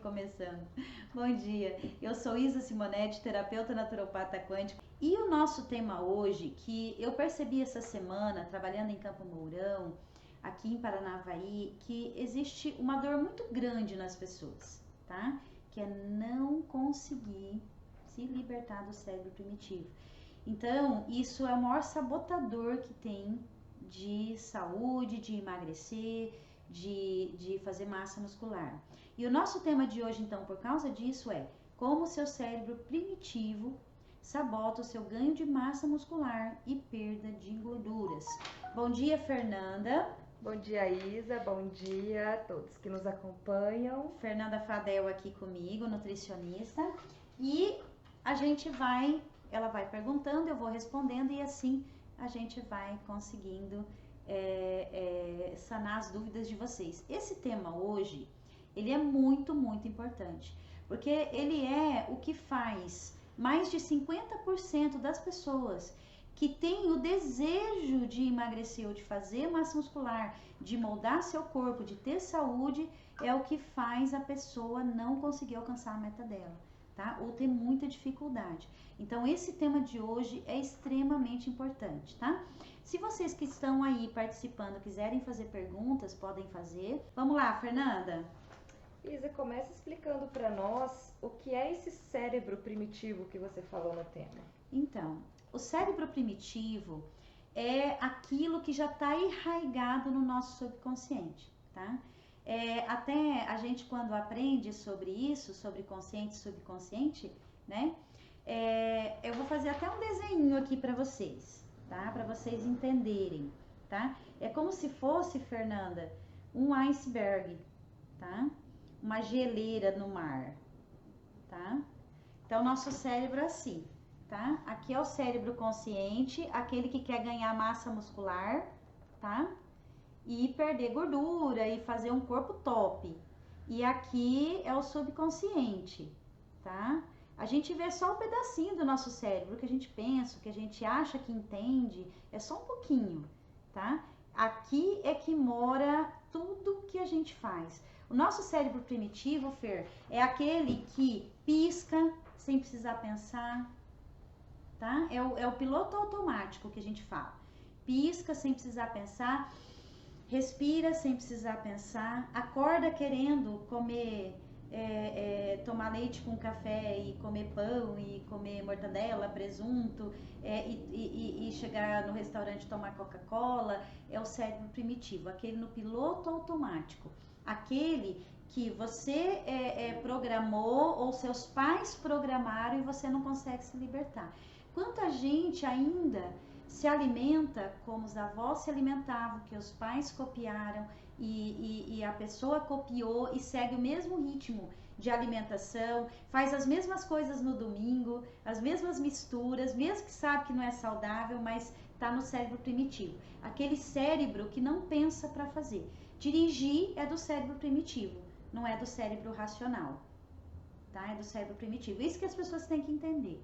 começando. Bom dia, eu sou Isa Simonetti, terapeuta naturopata quântico. E o nosso tema hoje, que eu percebi essa semana, trabalhando em Campo Mourão, aqui em Paranavaí, que existe uma dor muito grande nas pessoas, tá? Que é não conseguir se libertar do cérebro primitivo. Então, isso é o maior sabotador que tem de saúde, de emagrecer, de fazer massa muscular. E o nosso tema de hoje, então, por causa disso, é como o seu cérebro primitivo sabota o seu ganho de massa muscular e perda de gorduras. Bom dia, Fernanda. Bom dia, Isa. Bom dia a todos que nos acompanham. Fernanda Fadel aqui comigo, nutricionista. E ela vai perguntando, eu vou respondendo e assim a gente vai conseguindo sanar as dúvidas de vocês. Esse tema hoje, ele é muito, muito importante, porque ele é o que faz mais de 50% das pessoas que têm o desejo de emagrecer ou de fazer massa muscular, de moldar seu corpo, de ter saúde, é o que faz a pessoa não conseguir alcançar a meta dela, tá? Ou ter muita dificuldade. Então, esse tema de hoje é extremamente importante, tá? Se vocês que estão aí participando quiserem fazer perguntas, podem fazer. Vamos lá, Fernanda? Isa, começa explicando para nós o que é esse cérebro primitivo que você falou no tema. Então, o cérebro primitivo é aquilo que já está enraizado no nosso subconsciente, tá? Até a gente quando aprende sobre isso, sobre consciente e subconsciente, né? Eu vou fazer até um desenho aqui para vocês, tá? Para vocês entenderem, tá? É como se fosse, Fernanda, um iceberg, tá? Uma geleira no mar, tá? Então, nosso cérebro é assim, tá? Aqui é o cérebro consciente, aquele que quer ganhar massa muscular, tá? E perder gordura e fazer um corpo top. E aqui é o subconsciente, tá? A gente vê só um pedacinho do nosso cérebro, o que a gente pensa, o que a gente acha que entende, é só um pouquinho, tá? Aqui é que mora tudo que a gente faz. O nosso cérebro primitivo, Fer, é aquele que pisca sem precisar pensar, tá? É o piloto automático que a gente fala. Pisca sem precisar pensar, respira sem precisar pensar, acorda querendo comer, tomar leite com café e comer pão e comer mortadela, presunto e chegar no restaurante e tomar Coca-Cola. É o cérebro primitivo, aquele no piloto automático, aquele que você programou ou seus pais programaram e você não consegue se libertar. Quanta gente ainda se alimenta como os avós se alimentavam, que os pais copiaram e a pessoa copiou e segue o mesmo ritmo de alimentação, faz as mesmas coisas no domingo, as mesmas misturas, mesmo que sabe que não é saudável, mas está no cérebro primitivo. Aquele cérebro que não pensa para fazer. Dirigir é do cérebro primitivo, não é do cérebro racional, tá? É do cérebro primitivo. Isso que as pessoas têm que entender.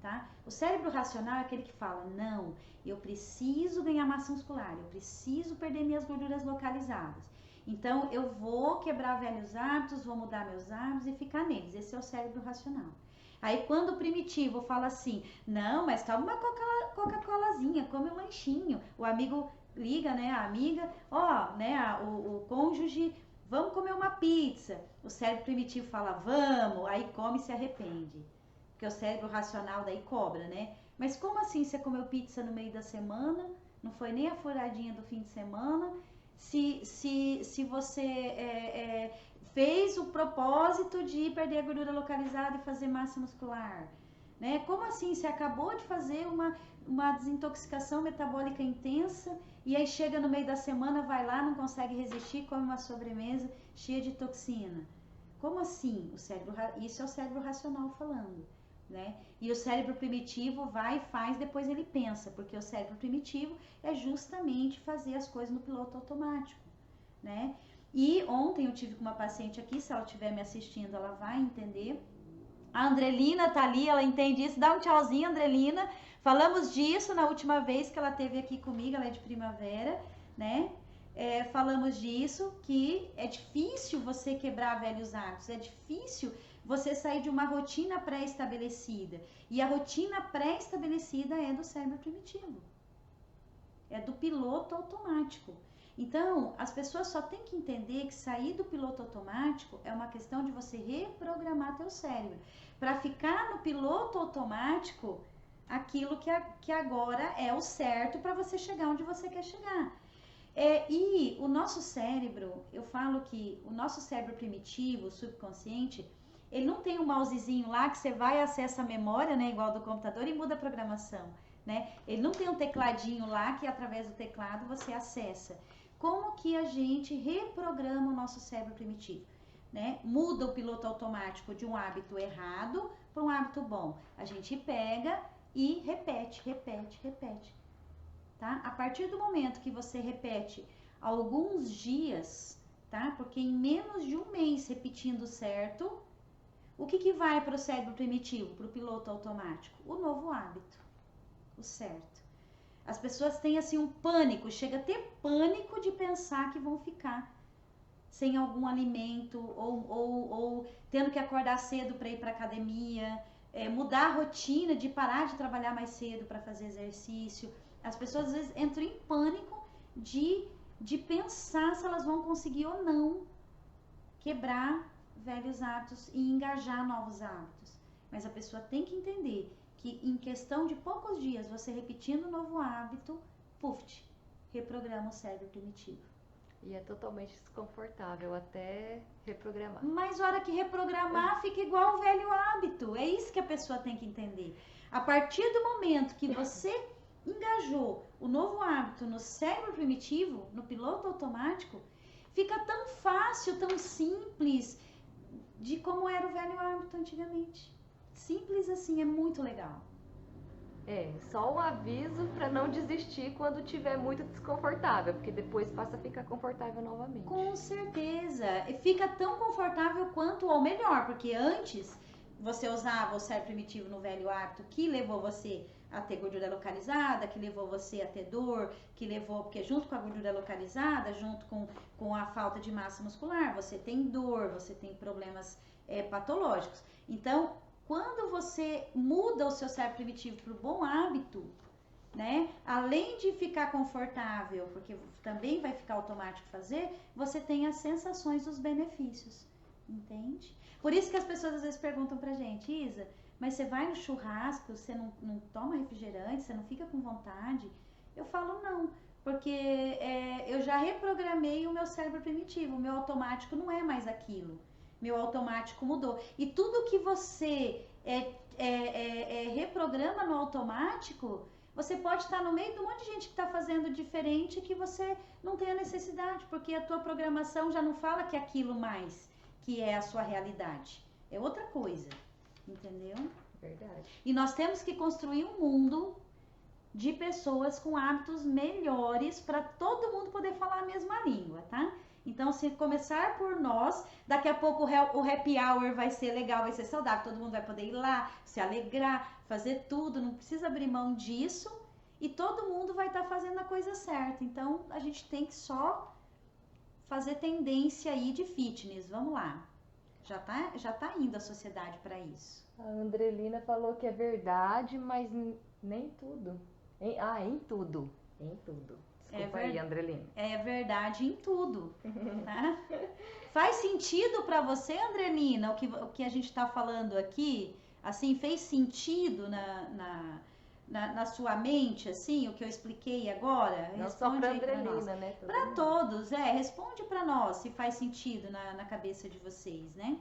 Tá? O cérebro racional é aquele que fala, não, eu preciso ganhar massa muscular, eu preciso perder minhas gorduras localizadas. Então, eu vou quebrar velhos hábitos, vou mudar meus hábitos e ficar neles. Esse é o cérebro racional. Aí, quando o primitivo fala assim, não, mas toma uma Coca-Colazinha, come um lanchinho. O amigo liga, né, a amiga, né, o cônjuge, vamos comer uma pizza. O cérebro primitivo fala, vamos, aí come e se arrepende. Porque o cérebro racional daí cobra, né? Mas como assim você comeu pizza no meio da semana? Não foi nem a furadinha do fim de semana? Se você fez o propósito de perder a gordura localizada e fazer massa muscular, né? Como assim? Você acabou de fazer uma desintoxicação metabólica intensa e aí chega no meio da semana, vai lá, não consegue resistir, come uma sobremesa cheia de toxina. Como assim? Isso é o cérebro racional falando. Né? E o cérebro primitivo vai e faz, depois ele pensa, porque o cérebro primitivo é justamente fazer as coisas no piloto automático, né? E ontem eu tive com uma paciente aqui, se ela estiver me assistindo, ela vai entender. A Andrelina tá ali, ela entende isso. Dá um tchauzinho, Andrelina. Falamos disso na última vez que ela esteve aqui comigo, ela é de Primavera, né? falamos disso, que é difícil você quebrar velhos hábitos, é difícil você sair de uma rotina pré-estabelecida. E a rotina pré-estabelecida é do cérebro primitivo, é do piloto automático. Então, as pessoas só têm que entender que sair do piloto automático é uma questão de você reprogramar teu cérebro, para ficar no piloto automático aquilo que agora é o certo para você chegar onde você quer chegar. E o nosso cérebro, eu falo que o nosso cérebro primitivo, subconsciente, ele não tem um mousezinho lá que você vai e acessa a memória, né, igual do computador, e muda a programação, né? Ele não tem um tecladinho lá que através do teclado você acessa. Como que a gente reprograma o nosso cérebro primitivo, né? Muda o piloto automático de um hábito errado para um hábito bom. A gente pega e repete, repete, repete. Tá? A partir do momento que você repete alguns dias, tá? Porque em menos de um mês repetindo certo, o que vai para o cérebro primitivo, para o piloto automático? O novo hábito, o certo. As pessoas têm assim um pânico, chega a ter pânico de pensar que vão ficar sem algum alimento ou tendo que acordar cedo para ir para academia, mudar a rotina de parar de trabalhar mais cedo para fazer exercício. As pessoas às vezes entram em pânico de pensar se elas vão conseguir ou não quebrar velhos hábitos e engajar novos hábitos. Mas a pessoa tem que entender que em questão de poucos dias, você repetindo um novo hábito, puf, reprograma o cérebro primitivo. E é totalmente desconfortável até reprogramar. Mas a hora que reprogramar, fica igual o velho hábito. É isso que a pessoa tem que entender. A partir do momento que você engajou o novo hábito no cérebro primitivo, no piloto automático, fica tão fácil, tão simples de como era o velho hábito antigamente. Simples assim, é muito legal. Só um aviso para não desistir quando tiver muito desconfortável, porque depois passa a ficar confortável novamente. Com certeza. E fica tão confortável quanto ou melhor, porque antes você usava o cérebro primitivo no velho hábito que levou você a ter gordura localizada, que levou você a ter dor, que levou, porque junto com a gordura localizada, junto com a falta de massa muscular, você tem dor, você tem problemas patológicos. Então, quando você muda o seu cérebro primitivo para o bom hábito, né? Além de ficar confortável, porque também vai ficar automático fazer, você tem as sensações dos benefícios, entende? Por isso que as pessoas às vezes perguntam pra gente, Isa, mas você vai no churrasco, você não toma refrigerante, você não fica com vontade? Eu falo não, porque eu já reprogramei o meu cérebro primitivo, o meu automático não é mais aquilo. Meu automático mudou. E tudo que você reprograma no automático, você pode estar no meio de um monte de gente que está fazendo diferente que você não tem a necessidade, porque a tua programação já não fala que é aquilo mais, que é a sua realidade. É outra coisa, entendeu? Verdade. E nós temos que construir um mundo de pessoas com hábitos melhores para todo mundo poder falar a mesma língua, tá? Então, se começar por nós, daqui a pouco o happy hour vai ser legal, vai ser saudável, todo mundo vai poder ir lá, se alegrar, fazer tudo, não precisa abrir mão disso e todo mundo vai estar fazendo a coisa certa. Então, a gente tem que só fazer tendência aí de fitness, vamos lá. Já tá indo a sociedade para isso. A Andrelina falou que é verdade, mas nem tudo. Em tudo. Em tudo. Desculpa aí, Andrelina. É verdade em tudo, tá? Faz sentido para você, Andrelina, o que a gente está falando aqui? Assim, fez sentido na sua mente, assim, o que eu expliquei agora? Não só para Andrelina, né? Para todos, responde para nós se faz sentido na cabeça de vocês, né?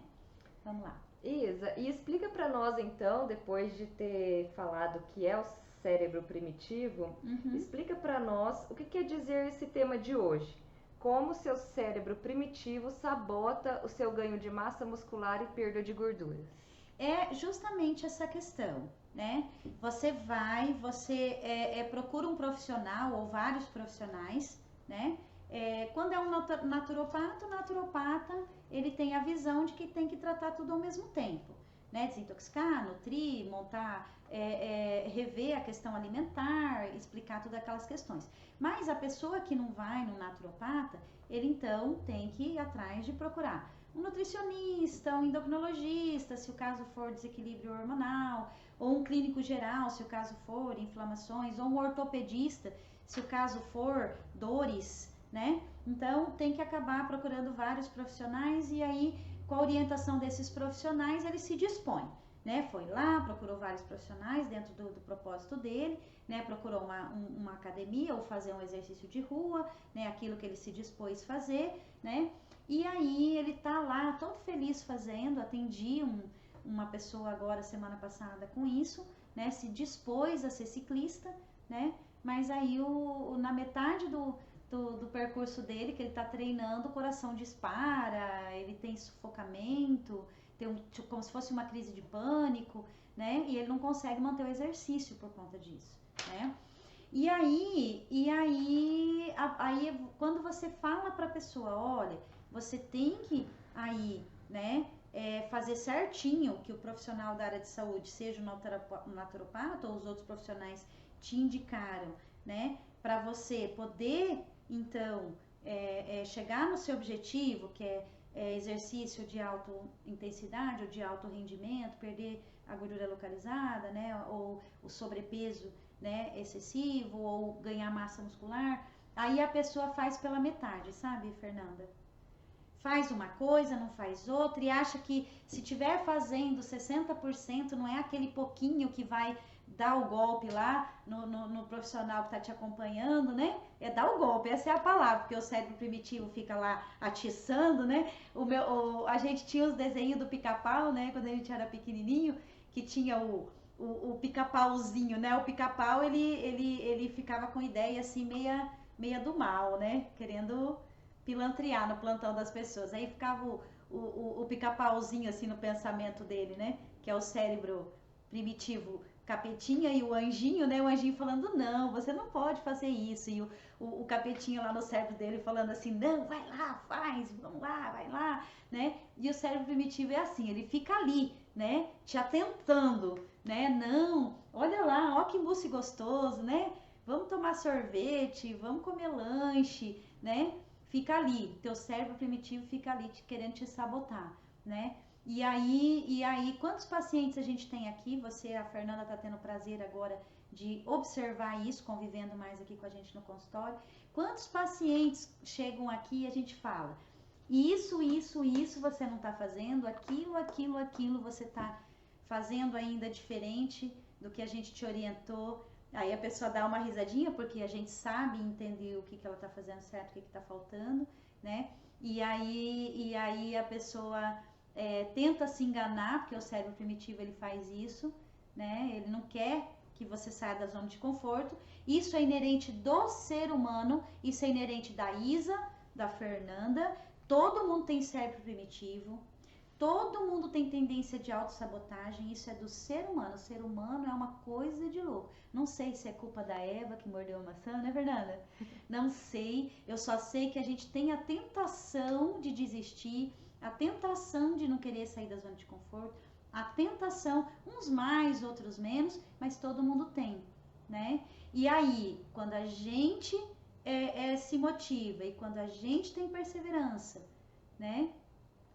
Vamos lá. Isa, e explica para nós então, depois de ter falado que é o cérebro primitivo, explica para nós o que quer dizer esse tema de hoje. Como seu cérebro primitivo sabota o seu ganho de massa muscular e perda de gorduras. É justamente essa questão, né? Você procura um profissional ou vários profissionais, né? Quando é um naturopata, o naturopata ele tem a visão de que tem que tratar tudo ao mesmo tempo. né? Desintoxicar, nutrir, montar, rever a questão alimentar, explicar todas aquelas questões. Mas a pessoa que não vai no naturopata, ele então tem que ir atrás de procurar um nutricionista, um endocrinologista, se o caso for desequilíbrio hormonal, ou um clínico geral, se o caso for inflamações, ou um ortopedista, se o caso for dores, né? Então tem que acabar procurando vários profissionais e aí com a orientação desses profissionais ele se dispõe, né? Foi lá, procurou vários profissionais dentro do propósito dele, né? Procurou uma academia ou fazer um exercício de rua, né? Aquilo que ele se dispôs a fazer, né? E aí ele tá lá todo feliz fazendo, atendi uma pessoa agora semana passada com isso, né? Se dispôs a ser ciclista, né? Mas aí na metade do percurso dele, que ele tá treinando, o coração dispara, ele tem sufocamento, tem como se fosse uma crise de pânico, né? E ele não consegue manter o exercício por conta disso, né? E aí quando você fala para a pessoa, olha, você tem que aí, né, fazer certinho que o profissional da área de saúde, seja o naturopata ou os outros profissionais te indicaram, né, para você poder, então, chegar no seu objetivo, que é exercício de alta intensidade ou de alto rendimento, perder a gordura localizada, né, ou o sobrepeso, né, excessivo, ou ganhar massa muscular, aí a pessoa faz pela metade, sabe, Fernanda? Faz uma coisa, não faz outra, e acha que se tiver fazendo 60%, não é aquele pouquinho que vai dar o golpe lá no profissional que está te acompanhando, né? É dar o golpe, essa é a palavra, porque o cérebro primitivo fica lá atiçando, né? A gente tinha os desenhos do pica-pau, né? Quando a gente era pequenininho, que tinha o pica-pauzinho, né? O pica-pau, ele ficava com ideia assim, meia do mal, né? Querendo pilantrear no plantão das pessoas. Aí ficava o pica-pauzinho assim no pensamento dele, né? Que é o cérebro primitivo capetinha e o anjinho, né? O anjinho falando, não, você não pode fazer isso. E o capetinho lá no cérebro dele falando assim, não, vai lá, faz, vamos lá, vai lá, né? E o cérebro primitivo é assim, ele fica ali, né? Te atentando, né? Não, olha lá, ó que mousse gostoso, né? Vamos tomar sorvete, vamos comer lanche, né? Fica ali, teu cérebro primitivo fica ali querendo te sabotar, né? E aí, quantos pacientes a gente tem aqui? Você, a Fernanda, tá tendo prazer agora de observar isso, convivendo mais aqui com a gente no consultório. Quantos pacientes chegam aqui e a gente fala, isso você não tá fazendo, aquilo você tá fazendo ainda diferente do que a gente te orientou. Aí a pessoa dá uma risadinha, porque a gente sabe entender o que ela tá fazendo certo, o que tá faltando, né? E aí a pessoa tenta se enganar, porque o cérebro primitivo ele faz isso, né? Ele não quer que você saia da zona de conforto. Isso é inerente do ser humano, isso é inerente da Isa, da Fernanda. Todo mundo tem cérebro primitivo. Todo mundo tem tendência de autossabotagem, isso é do ser humano. O ser humano é uma coisa de louco. Não sei se é culpa da Eva que mordeu a maçã, né, Fernanda? Não sei, eu só sei que a gente tem a tentação de desistir, a tentação de não querer sair da zona de conforto, a tentação, uns mais, outros menos, mas todo mundo tem, né? E aí, quando a gente se motiva e quando a gente tem perseverança, né?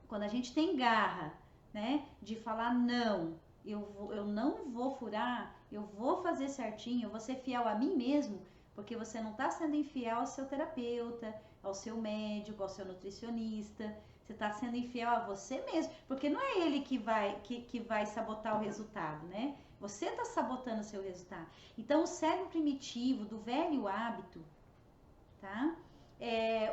Quando a gente tem garra, né, de falar não, eu não vou furar, eu vou fazer certinho, eu vou ser fiel a mim mesmo, porque você não está sendo infiel ao seu terapeuta, ao seu médico, ao seu nutricionista, você está sendo infiel a você mesmo, porque não é ele que vai sabotar o resultado, né? Você está sabotando o seu resultado. Então, o cérebro primitivo do velho hábito, tá?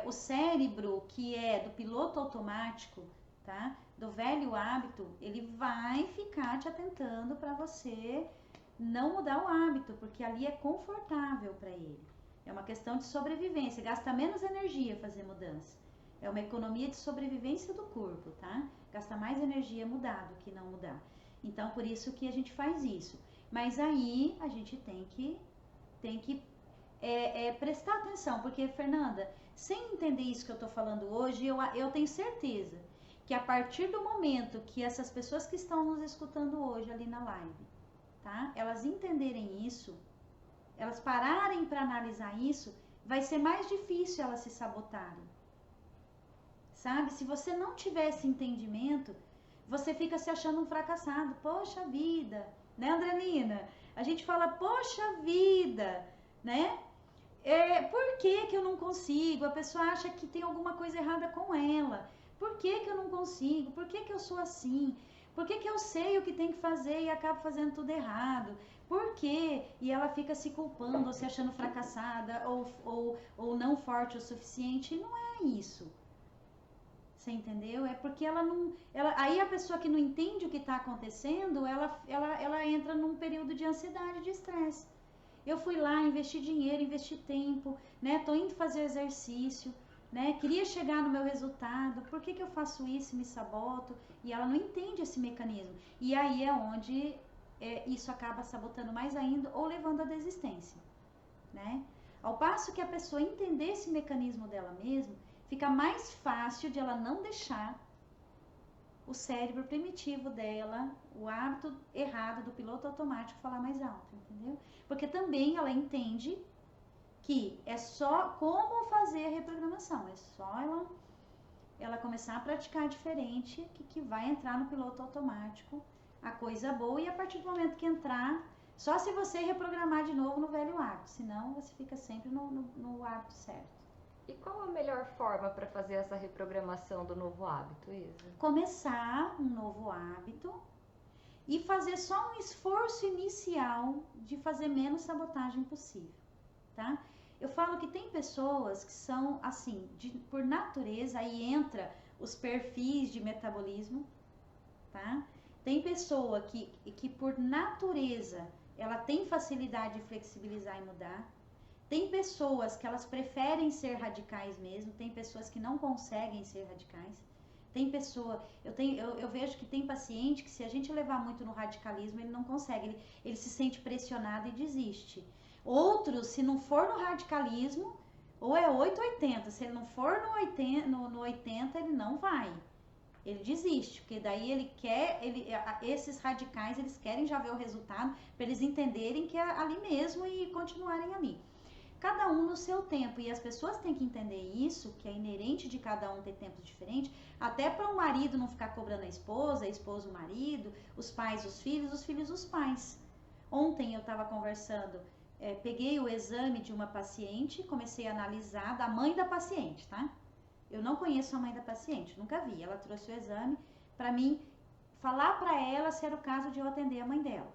O cérebro que é do piloto automático, tá? Do velho hábito, ele vai ficar te atentando para você não mudar o hábito, porque ali é confortável para ele. É uma questão de sobrevivência, gasta menos energia fazer mudança. É uma economia de sobrevivência do corpo, tá? Gasta mais energia mudar do que não mudar. Então, por isso que a gente faz isso. Mas aí a gente tem que prestar atenção, porque, Fernanda, sem entender isso que eu tô falando hoje, eu tenho certeza que a partir do momento que essas pessoas que estão nos escutando hoje ali na live, tá? Elas entenderem isso, elas pararem para analisar isso, vai ser mais difícil elas se sabotarem. Sabe? Se você não tiver esse entendimento, você fica se achando um fracassado. Poxa vida, né, Andrelina? A gente fala, poxa vida, né? Por que que eu não consigo? A pessoa acha que tem alguma coisa errada com ela. Por que que eu não consigo? Por que que eu sou assim? Por que que eu sei o que tem que fazer e acabo fazendo tudo errado? Por quê? E ela fica se culpando, ou se achando fracassada, ou não forte o suficiente. E não é isso. Você entendeu? É porque ela não... aí a pessoa que não entende o que está acontecendo, ela entra num período de ansiedade, de estresse. Eu fui lá, investi dinheiro, investi tempo, né? Tô indo fazer exercício, né? Queria chegar no meu resultado. Por que que eu faço isso e me saboto? E ela não entende esse mecanismo. E aí é onde isso acaba sabotando mais ainda ou levando à desistência, né? Ao passo que a pessoa entender esse mecanismo dela mesma, fica mais fácil de ela não deixar o cérebro primitivo dela, o hábito errado do piloto automático falar mais alto, entendeu? Porque também ela entende que é só como fazer a reprogramação, é só ela começar a praticar diferente que vai entrar no piloto automático a coisa boa, e a partir do momento que entrar, só se você reprogramar de novo no velho hábito, senão você fica sempre no hábito certo. E qual a melhor forma para fazer essa reprogramação do novo hábito, Isa? Começar um novo hábito e fazer só um esforço inicial de fazer menos sabotagem possível, tá? Eu falo que tem pessoas que são assim, por natureza, aí entra os perfis de metabolismo, tá? Tem pessoa que por natureza, ela tem facilidade de flexibilizar e mudar. Tem pessoas que elas preferem ser radicais mesmo, tem pessoas que não conseguem ser radicais. Tem pessoa, eu vejo que tem paciente que se a gente levar muito no radicalismo, ele não consegue, ele se sente pressionado e desiste. Outros, se não for no radicalismo, ou é 8 ou 80, se ele não for no 80, ele não vai. Ele desiste, porque daí esses radicais, eles querem já ver o resultado, para eles entenderem que é ali mesmo e continuarem ali. Cada um no seu tempo, e as pessoas têm que entender isso, que é inerente de cada um ter tempos diferentes, até para o marido não ficar cobrando a esposa o marido, os pais os filhos os pais. Ontem eu estava conversando, peguei o exame de uma paciente, comecei a analisar, da mãe da paciente, tá? Eu não conheço a mãe da paciente, nunca vi. Ela trouxe o exame para mim falar para ela se era o caso de eu atender a mãe dela.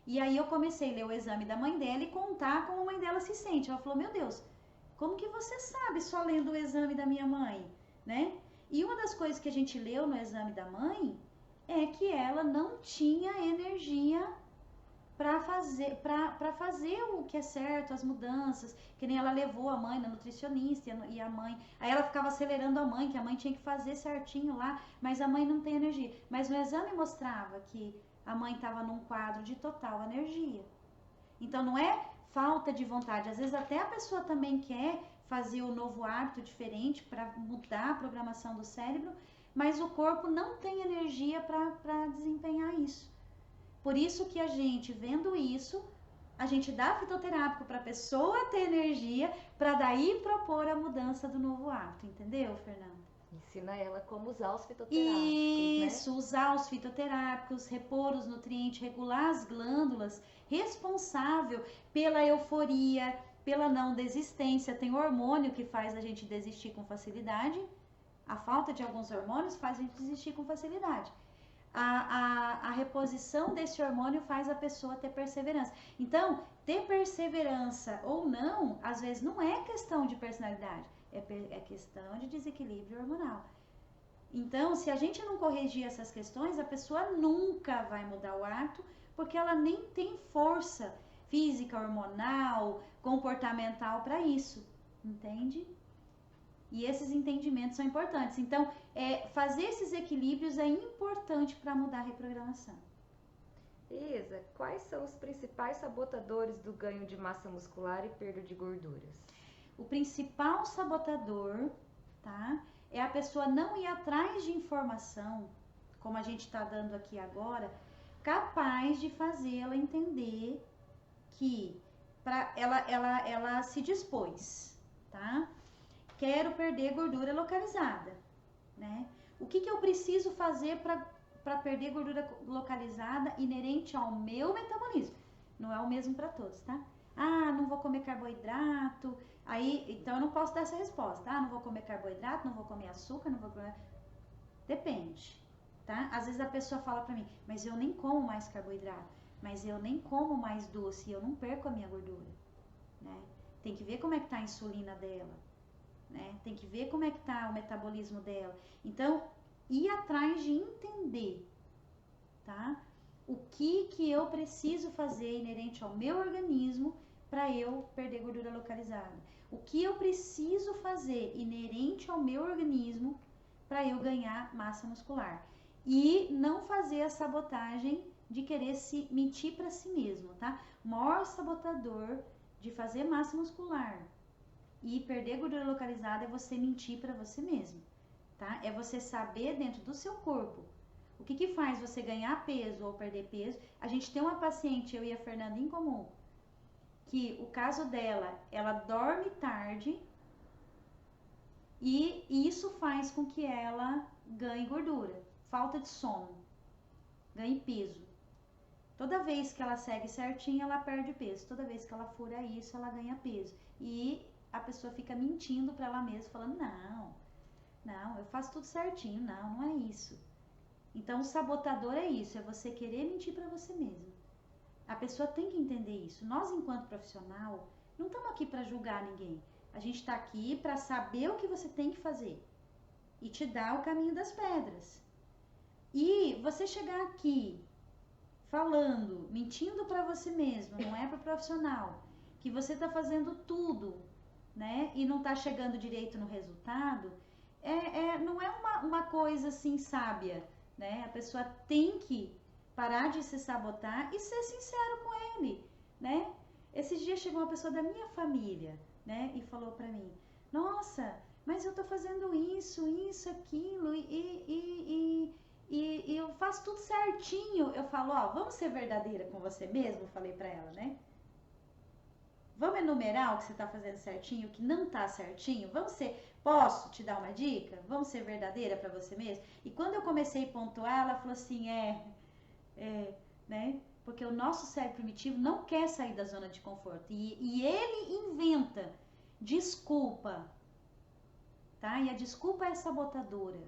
E aí eu comecei a ler o exame da mãe dela e contar como a mãe dela se sente. Ela falou, meu Deus, como que você sabe só lendo o exame da minha mãe, né? E uma das coisas que a gente leu no exame da mãe é que ela não tinha energia para fazer o que é certo, as mudanças, que nem ela levou a mãe na nutricionista e a mãe, aí ela ficava acelerando a mãe, que a mãe tinha que fazer certinho lá, mas a mãe não tem energia. Mas no exame mostrava que a mãe estava num quadro de total energia. Então não é falta de vontade, às vezes até a pessoa também quer fazer o novo hábito diferente para mudar a programação do cérebro, mas o corpo não tem energia para desempenhar isso. Por isso que a gente, vendo isso, a gente dá fitoterápico para a pessoa ter energia, para daí propor a mudança do novo hábito, entendeu, Fernanda? Ensina ela como usar os fitoterápicos, isso, né? usar os fitoterápicos, repor os nutrientes, regular as glândulas, responsável pela euforia, pela não desistência. Tem hormônio que faz a gente desistir com facilidade, a falta de alguns hormônios faz a gente desistir com facilidade. A reposição desse hormônio faz a pessoa ter perseverança. Então, ter perseverança ou não, às vezes não é questão de personalidade, é questão de desequilíbrio hormonal. Então, se a gente não corrigir essas questões, a pessoa nunca vai mudar o hábito, porque ela nem tem força física, hormonal, comportamental para isso, entende? E esses entendimentos são importantes. Então, fazer esses equilíbrios é importante para mudar a reprogramação. Isa, quais são os principais sabotadores do ganho de massa muscular e perda de gorduras? O principal sabotador, tá, é a pessoa não ir atrás de informação, como a gente está dando aqui agora, capaz de fazê-la entender que ela se dispôs, tá? Quero perder gordura localizada, né? O que eu preciso fazer para perder gordura localizada inerente ao meu metabolismo? Não é o mesmo para todos, tá? Ah, não vou comer carboidrato, aí, então eu não posso dar essa resposta. Ah, não vou comer carboidrato, não vou comer açúcar, não vou comer... Depende, tá? Às vezes a pessoa fala pra mim, mas eu nem como mais carboidrato, mas eu nem como mais doce, eu não perco a minha gordura, né? Tem que ver como é que tá a insulina dela, né? Tem que ver como é que tá o metabolismo dela. Então, ir atrás de entender, tá? O que eu preciso fazer inerente ao meu organismo para eu perder gordura localizada. O que eu preciso fazer inerente ao meu organismo para eu ganhar massa muscular. E não fazer a sabotagem de querer se mentir para si mesmo, tá? O maior sabotador de fazer massa muscular e perder gordura localizada é você mentir para você mesmo, tá? É você saber dentro do seu corpo o que faz você ganhar peso ou perder peso. A gente tem uma paciente, eu e a Fernanda em comum, que o caso dela, ela dorme tarde e isso faz com que ela ganhe gordura, falta de sono, ganhe peso. Toda vez que ela segue certinho, ela perde peso. Toda vez que ela fura isso, ela ganha peso. E a pessoa fica mentindo para ela mesma, falando, não, eu faço tudo certinho. Não é isso. Então, o sabotador é isso, é você querer mentir para você mesmo. A pessoa tem que entender isso. Nós, enquanto profissional, não estamos aqui para julgar ninguém. A gente está aqui para saber o que você tem que fazer e te dar o caminho das pedras. E você chegar aqui falando, mentindo para você mesmo, não é para o profissional, que você está fazendo tudo, né? E não está chegando direito no resultado, não é uma coisa assim sábia, né? A pessoa tem que parar de se sabotar e ser sincero com ele, né? Esses dias chegou uma pessoa da minha família, né? E falou para mim, nossa, mas eu tô fazendo isso, aquilo e eu faço tudo certinho. Eu falo, ó, vamos ser verdadeira com você mesmo? Falei pra ela, né? Vamos enumerar o que você tá fazendo certinho, o que não tá certinho? Posso te dar uma dica? Vamos ser verdadeira pra você mesmo? E quando eu comecei a pontuar, ela falou assim, né? Porque o nosso cérebro primitivo não quer sair da zona de conforto. E ele inventa desculpa, tá? E a desculpa é sabotadora.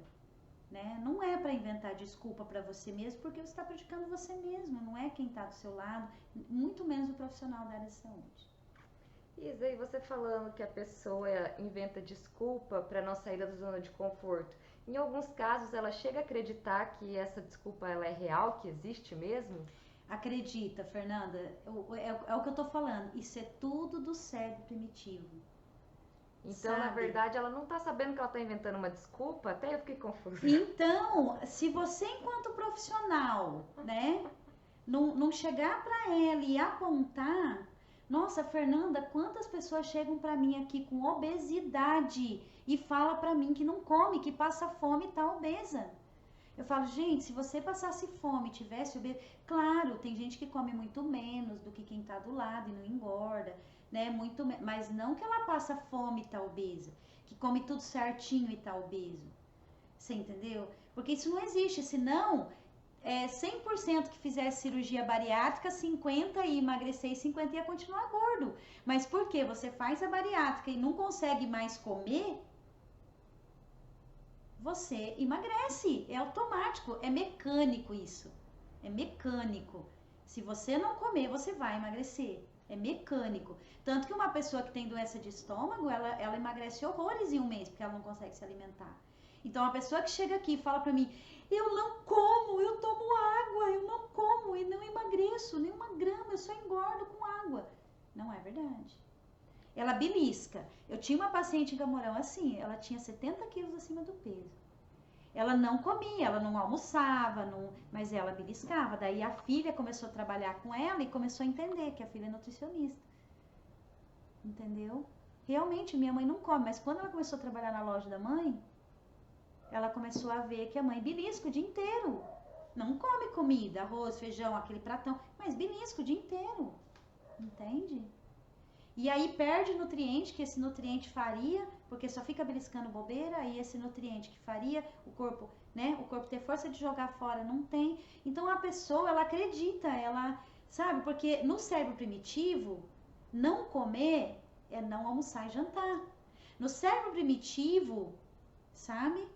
Né? Não é para inventar desculpa para você mesmo, porque você está praticando você mesmo, não é quem está do seu lado, muito menos o profissional da área de saúde. Isa, e você falando que a pessoa inventa desculpa para não sair da zona de conforto, em alguns casos ela chega a acreditar que essa desculpa ela é real, que existe mesmo? Acredita, Fernanda, é o que eu tô falando, isso é tudo do cérebro primitivo. Então, sabe? Na verdade, ela não está sabendo que ela está inventando uma desculpa? Até eu fiquei confusa. Então, se você, enquanto profissional, né, não chegar para ela e apontar, nossa, Fernanda, quantas pessoas chegam para mim aqui com obesidade e fala para mim que não come, que passa fome e tá obesa. Eu falo, gente, se você passasse fome, tivesse obesa, claro, tem gente que come muito menos do que quem tá do lado e não engorda, né? Mas não que ela passa fome e tá obesa, que come tudo certinho e tá obeso. Você entendeu? Porque isso não existe, senão 100% que fizesse cirurgia bariátrica, 50 ia emagrecer e 50 ia continuar gordo. Mas por que você faz a bariátrica e não consegue mais comer? Você emagrece, é automático, é mecânico isso, é mecânico. Se você não comer, você vai emagrecer, é mecânico. Tanto que uma pessoa que tem doença de estômago, ela emagrece horrores em um mês, porque ela não consegue se alimentar. Então, a pessoa que chega aqui e fala pra mim, eu não como, eu tomo água, eu não como e não emagreço, nem uma grama, eu só engordo com água. Não é verdade. Ela belisca. Eu tinha uma paciente em Camorão assim, ela tinha 70 quilos acima do peso. Ela não comia, ela não almoçava, mas ela beliscava. Daí a filha começou a trabalhar com ela e começou a entender que a filha é nutricionista. Entendeu? Realmente, minha mãe não come, mas quando ela começou a trabalhar na loja da mãe, ela começou a ver que a mãe belisca o dia inteiro. Não come comida, arroz, feijão, aquele pratão, mas belisca o dia inteiro. Entende? E aí perde nutriente, que esse nutriente faria, porque só fica beliscando bobeira, aí esse nutriente que faria o corpo, né? O corpo ter força de jogar fora, não tem. Então a pessoa, ela acredita, ela, sabe? Porque no cérebro primitivo, não comer é não almoçar e jantar. No cérebro primitivo, sabe?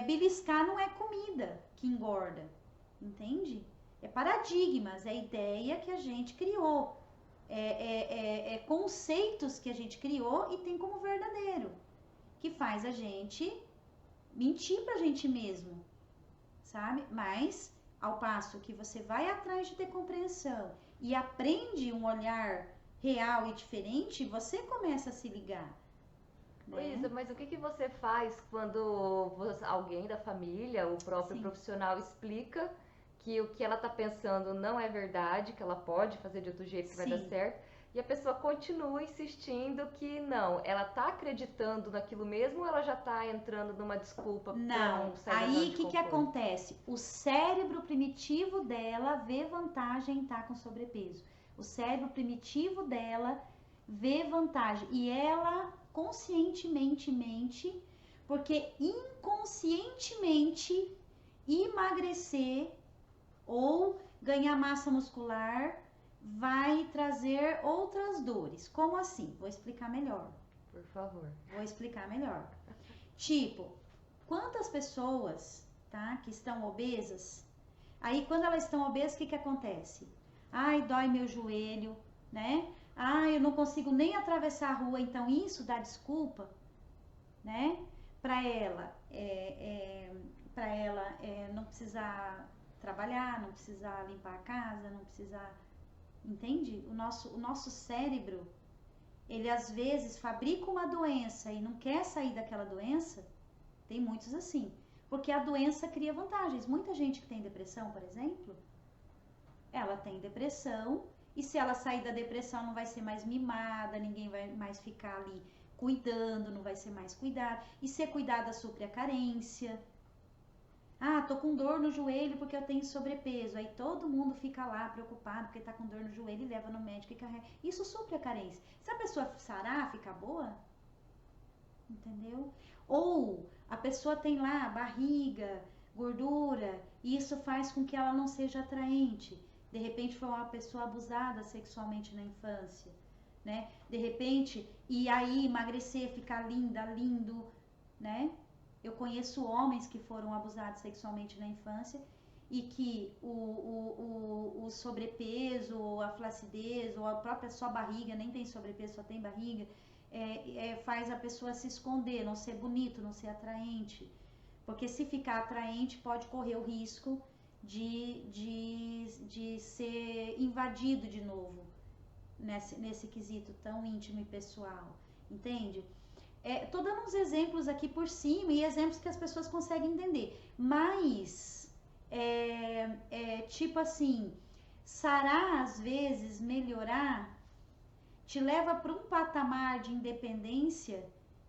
Beliscar não é comida que engorda, entende? É paradigmas, é ideia que a gente criou, conceitos que a gente criou e tem como verdadeiro, que faz a gente mentir pra gente mesmo, sabe? Mas, ao passo que você vai atrás de ter compreensão e aprende um olhar real e diferente, você começa a se ligar. Luísa, mas o que você faz quando alguém da família, o próprio Sim. profissional, explica que o que ela está pensando não é verdade, que ela pode fazer de outro jeito que vai dar Sim. certo, e a pessoa continua insistindo que não, ela está acreditando naquilo mesmo ou ela já está entrando numa desculpa para Não, sair da zona aí de o que conforto? acontece? O cérebro primitivo dela vê vantagem em estar com sobrepeso. O cérebro primitivo dela vê vantagem e ela conscientemente mente, porque inconscientemente emagrecer ou ganhar massa muscular vai trazer outras dores. Como assim? Vou explicar melhor. Por favor. Vou explicar melhor. Tipo, quantas pessoas, tá, que estão obesas, aí quando elas estão obesas, o que acontece? Ai, dói meu joelho, né? Ai, eu não consigo nem atravessar a rua, então isso dá desculpa, né? Para ela, não precisar trabalhar, não precisar limpar a casa, não precisar, entende? O nosso cérebro, ele às vezes fabrica uma doença e não quer sair daquela doença. Tem muitos assim, porque a doença cria vantagens. Muita gente que tem depressão, por exemplo, ela tem depressão e se ela sair da depressão não vai ser mais mimada, ninguém vai mais ficar ali cuidando, não vai ser mais cuidado. E ser cuidada supre a carência. Ah, tô com dor no joelho porque eu tenho sobrepeso. Aí todo mundo fica lá preocupado porque tá com dor no joelho e leva no médico e carrega. Isso supre a carência. Se a pessoa sarar, ficar boa, entendeu? Ou a pessoa tem lá barriga, gordura, e isso faz com que ela não seja atraente. De repente foi uma pessoa abusada sexualmente na infância, né? De repente, e aí emagrecer, ficar linda, lindo, né? Eu conheço homens que foram abusados sexualmente na infância e que o sobrepeso, ou a flacidez, ou a própria só barriga, nem tem sobrepeso, só tem barriga, faz a pessoa se esconder, não ser bonito, não ser atraente. Porque se ficar atraente, pode correr o risco de ser invadido de novo nesse quesito tão íntimo e pessoal, entende? Tô dando uns exemplos aqui por cima e exemplos que as pessoas conseguem entender, mas tipo assim, sarar às vezes, melhorar, te leva para um patamar de independência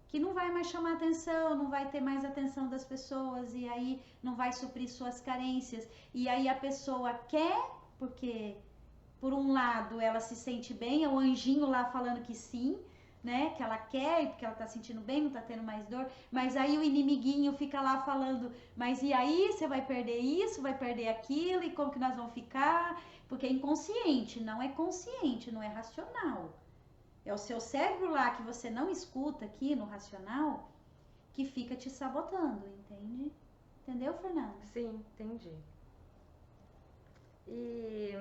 que não vai mais chamar atenção, não vai ter mais atenção das pessoas e aí não vai suprir suas carências. E aí a pessoa quer, porque por um lado ela se sente bem, é o anjinho lá falando que sim, né? Que ela quer, porque ela tá sentindo bem, não tá tendo mais dor. Mas aí o inimiguinho fica lá falando, mas e aí, você vai perder isso, vai perder aquilo, e como que nós vamos ficar? Porque é inconsciente, não é consciente, não é racional. É o seu cérebro lá que você não escuta aqui no racional que fica te sabotando, entende? Entendeu, Fernanda? Sim, entendi. E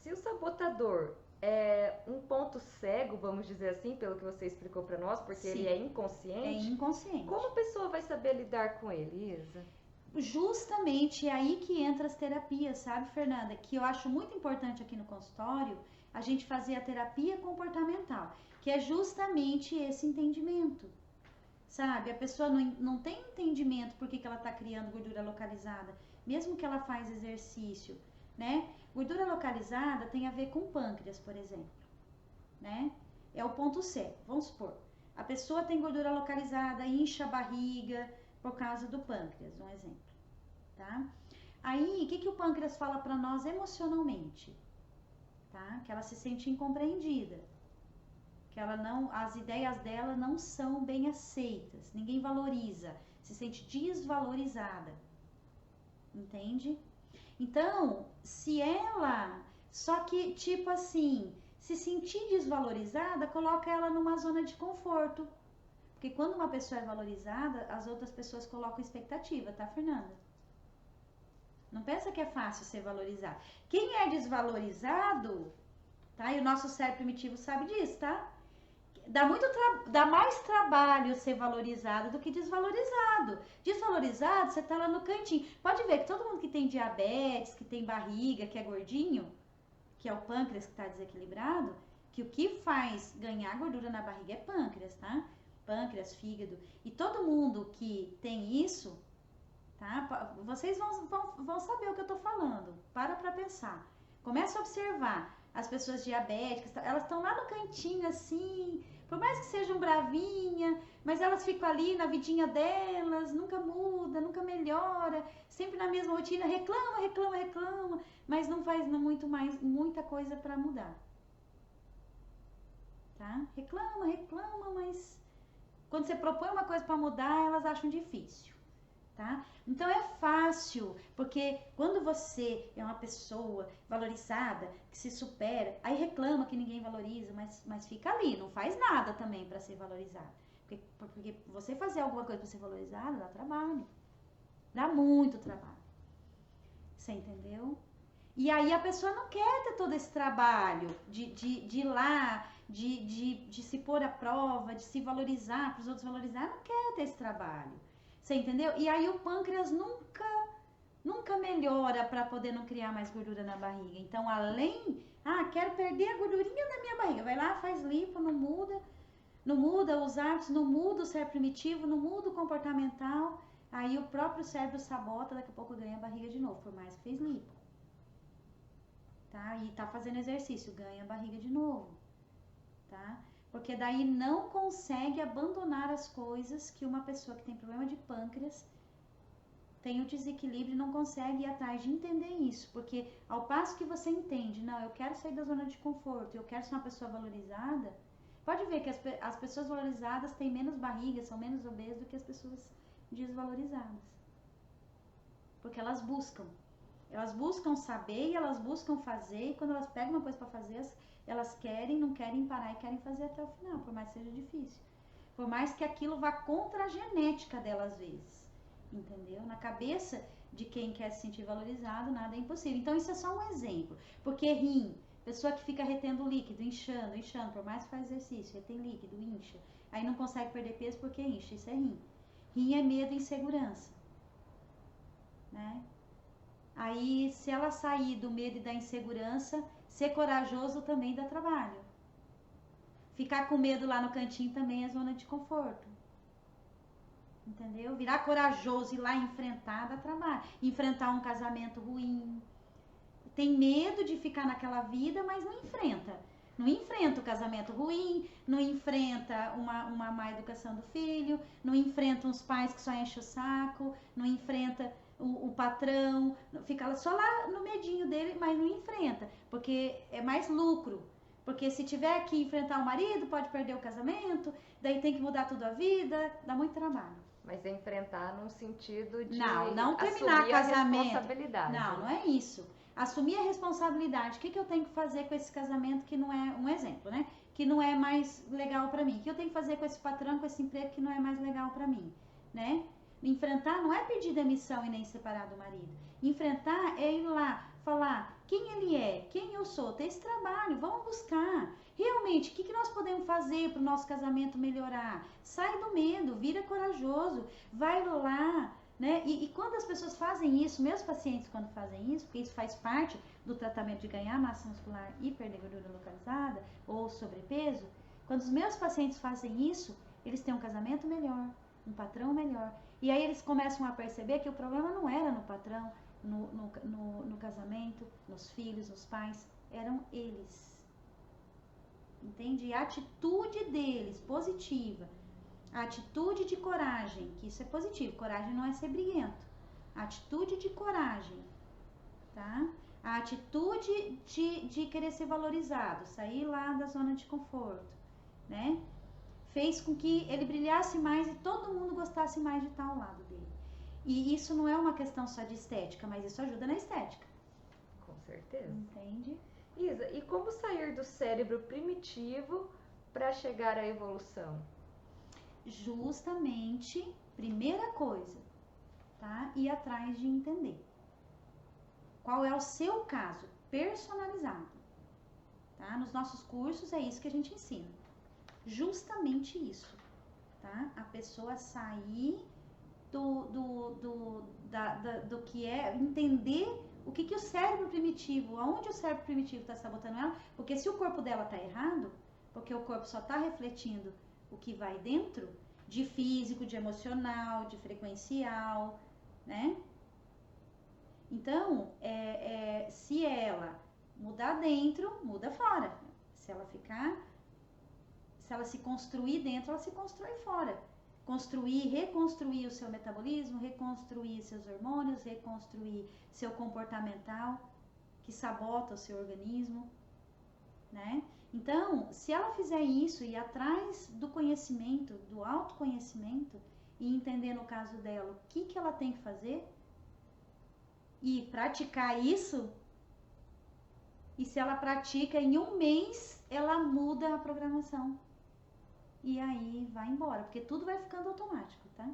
se o sabotador é um ponto cego, vamos dizer assim, pelo que você explicou para nós, porque Sim. ele é inconsciente. É inconsciente. Como a pessoa vai saber lidar com ele, Isa? Justamente é aí que entra as terapias, sabe, Fernanda? Que eu acho muito importante aqui no consultório a gente fazer a terapia comportamental, que é justamente esse entendimento, sabe? A pessoa não tem entendimento por que ela está criando gordura localizada, mesmo que ela faz exercício, né? Gordura localizada tem a ver com pâncreas, por exemplo, né? É o ponto cego. Vamos supor, A pessoa tem gordura localizada, incha a barriga por causa do pâncreas, um exemplo, tá? Aí, o que o pâncreas fala para nós emocionalmente? Tá? Que ela se sente incompreendida, que ela não, as ideias dela não são bem aceitas, ninguém valoriza, se sente desvalorizada, entende? Então, se ela, só que tipo assim, se sentir desvalorizada, coloca ela numa zona de conforto, porque quando uma pessoa é valorizada, as outras pessoas colocam expectativa, tá, Fernanda? Não pensa que é fácil ser valorizado. Quem é desvalorizado, tá? E o nosso cérebro primitivo sabe disso, tá? Dá mais trabalho ser valorizado do que desvalorizado. Desvalorizado, você tá lá no cantinho. Pode ver que todo mundo que tem diabetes, que tem barriga, que é gordinho, que é o pâncreas que tá desequilibrado, que o que faz ganhar gordura na barriga é pâncreas, tá? Pâncreas, fígado. E todo mundo que tem isso, tá? Vocês vão saber o que eu tô falando. Para pra pensar. Começa a observar. As pessoas diabéticas, elas estão lá no cantinho assim, por mais que sejam bravinha, mas elas ficam ali na vidinha delas, nunca muda, nunca melhora, sempre na mesma rotina, reclama, mas não faz muita coisa para mudar. Tá? Reclama, mas quando você propõe uma coisa para mudar, elas acham difícil. Tá? Então é fácil, porque quando você é uma pessoa valorizada, que se supera, aí reclama que ninguém valoriza, mas fica ali, não faz nada também para ser valorizado. Porque você fazer alguma coisa para ser valorizado dá trabalho, dá muito trabalho. Você entendeu? E aí a pessoa não quer ter todo esse trabalho de ir lá, de se pôr à prova, de se valorizar, para os outros valorizar, não quer ter esse trabalho. Você entendeu? E aí o pâncreas nunca melhora para poder não criar mais gordura na barriga. Então, quero perder a gordurinha da minha barriga. Vai lá, faz lipo, não muda os hábitos, não muda o cérebro primitivo, não muda o comportamental. Aí o próprio cérebro sabota, daqui a pouco ganha a barriga de novo, por mais que fez lipo. Tá? E tá fazendo exercício, ganha a barriga de novo. Tá? Porque daí não consegue abandonar as coisas que uma pessoa que tem problema de pâncreas tem o desequilíbrio e não consegue ir atrás de entender isso. Porque ao passo que você entende, não, eu quero sair da zona de conforto, eu quero ser uma pessoa valorizada, pode ver que as pessoas valorizadas têm menos barriga, são menos obesas do que as pessoas desvalorizadas. Porque elas buscam saber e elas buscam fazer, e quando elas pegam uma coisa para fazer, elas não querem parar e querem fazer até o final, por mais que seja difícil. Por mais que aquilo vá contra a genética dela às vezes, entendeu? Na cabeça de quem quer se sentir valorizado, nada é impossível. Então isso é só um exemplo, porque rim, pessoa que fica retendo líquido, inchando, por mais que faz exercício, retém líquido, incha, aí não consegue perder peso porque incha, isso é rim. Rim é medo e insegurança, né? Aí, se ela sair do medo e da insegurança, ser corajoso também dá trabalho. Ficar com medo lá no cantinho também é zona de conforto. Entendeu? Virar corajoso e ir lá enfrentar dá trabalho. Enfrentar um casamento ruim. Tem medo de ficar naquela vida, mas não enfrenta. Não enfrenta o casamento ruim, não enfrenta uma má educação do filho, não enfrenta uns pais que só enchem o saco, não enfrenta o patrão, fica só lá no medinho dele, mas não enfrenta, porque é mais lucro. Porque se tiver que enfrentar o marido, pode perder o casamento, daí tem que mudar tudo a vida, dá muito trabalho. Mas é enfrentar num sentido de não terminar casamento. Responsabilidade. Não é isso. Assumir a responsabilidade. O que eu tenho que fazer com esse casamento que não é um exemplo, né? Que não é mais legal para mim. O que eu tenho que fazer com esse patrão, com esse emprego que não é mais legal para mim, né? Enfrentar não é pedir demissão e nem separar do marido. Enfrentar é ir lá, falar quem ele é, quem eu sou, ter esse trabalho, vamos buscar. Realmente, o que nós podemos fazer para o nosso casamento melhorar? Sai do medo, vira corajoso, vai lá, né? E quando as pessoas fazem isso, meus pacientes quando fazem isso, porque isso faz parte do tratamento de ganhar massa muscular e perder gordura localizada ou sobrepeso, quando os meus pacientes fazem isso, eles têm um casamento melhor, um patrão melhor. E aí eles começam a perceber que o problema não era no patrão, no casamento, nos filhos, nos pais, eram eles. entende? E a atitude deles, positiva, a atitude de coragem, que isso é positivo, coragem não é ser briguento, a atitude de coragem, tá? A atitude de querer ser valorizado, sair lá da zona de conforto, né? Fez com que ele brilhasse mais e todo mundo gostasse mais de estar ao lado dele. E isso não é uma questão só de estética, mas isso ajuda na estética. Com certeza. Entende? Isa, e como sair do cérebro primitivo para chegar à evolução? Justamente, primeira coisa, tá? Ir atrás de entender. Qual é o seu caso personalizado, tá? Nos nossos cursos é isso que a gente ensina. Justamente isso, tá? A pessoa sair do que é, entender o que o cérebro primitivo, aonde o cérebro primitivo está sabotando ela, porque se o corpo dela está errado, porque o corpo só está refletindo o que vai dentro, de físico, de emocional, de frequencial, né? Então, se ela mudar dentro, muda fora. Se ela se construir dentro, ela se constrói fora. Reconstruir o seu metabolismo, reconstruir seus hormônios, reconstruir seu comportamental, que sabota o seu organismo, né? Então, se ela fizer isso e ir atrás do conhecimento, do autoconhecimento, e entender no caso dela o que ela tem que fazer, e praticar isso, e se ela pratica em um mês, ela muda a programação. E aí vai embora, porque tudo vai ficando automático, tá?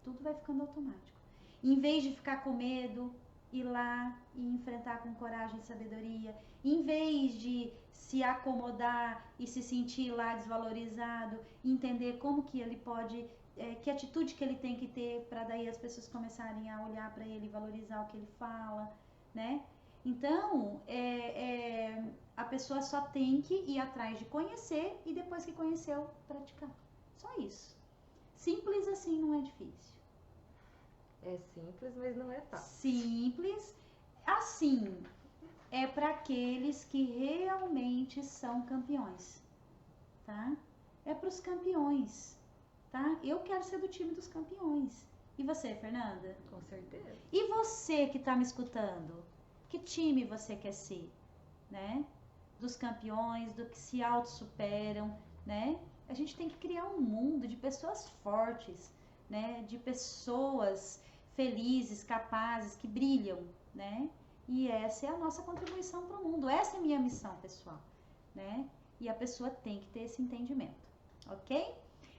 Tudo vai ficando automático. Em vez de ficar com medo, ir lá e enfrentar com coragem e sabedoria, em vez de se acomodar e se sentir lá desvalorizado, entender como que ele pode, que atitude que ele tem que ter para daí as pessoas começarem a olhar para ele e valorizar o que ele fala, né? Então, a pessoa só tem que ir atrás de conhecer e depois que conheceu, praticar. Só isso. Simples assim, não é difícil. É simples, mas não é fácil. Simples, assim, é para aqueles que realmente são campeões, tá? É para os campeões, tá? Eu quero ser do time dos campeões. E você, Fernanda? Com certeza. E você que está me escutando? Que time você quer ser, né? Dos campeões, do que se auto-superam, né? A gente tem que criar um mundo de pessoas fortes, né? De pessoas felizes, capazes, que brilham, né? E essa é a nossa contribuição para o mundo. Essa é a minha missão, pessoal, né? E a pessoa tem que ter esse entendimento, ok?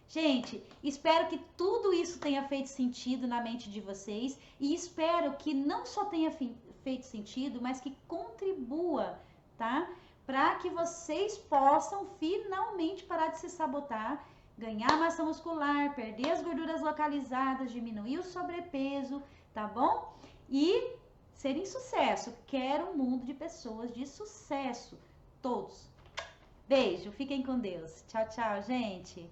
Gente, espero que tudo isso tenha feito sentido na mente de vocês e espero que não só tenha feito sentido, mas que contribua, tá? Para que vocês possam finalmente parar de se sabotar, ganhar massa muscular, perder as gorduras localizadas, diminuir o sobrepeso, tá bom? E serem sucesso. Quero um mundo de pessoas de sucesso, todos. Beijo, fiquem com Deus. Tchau, tchau, gente.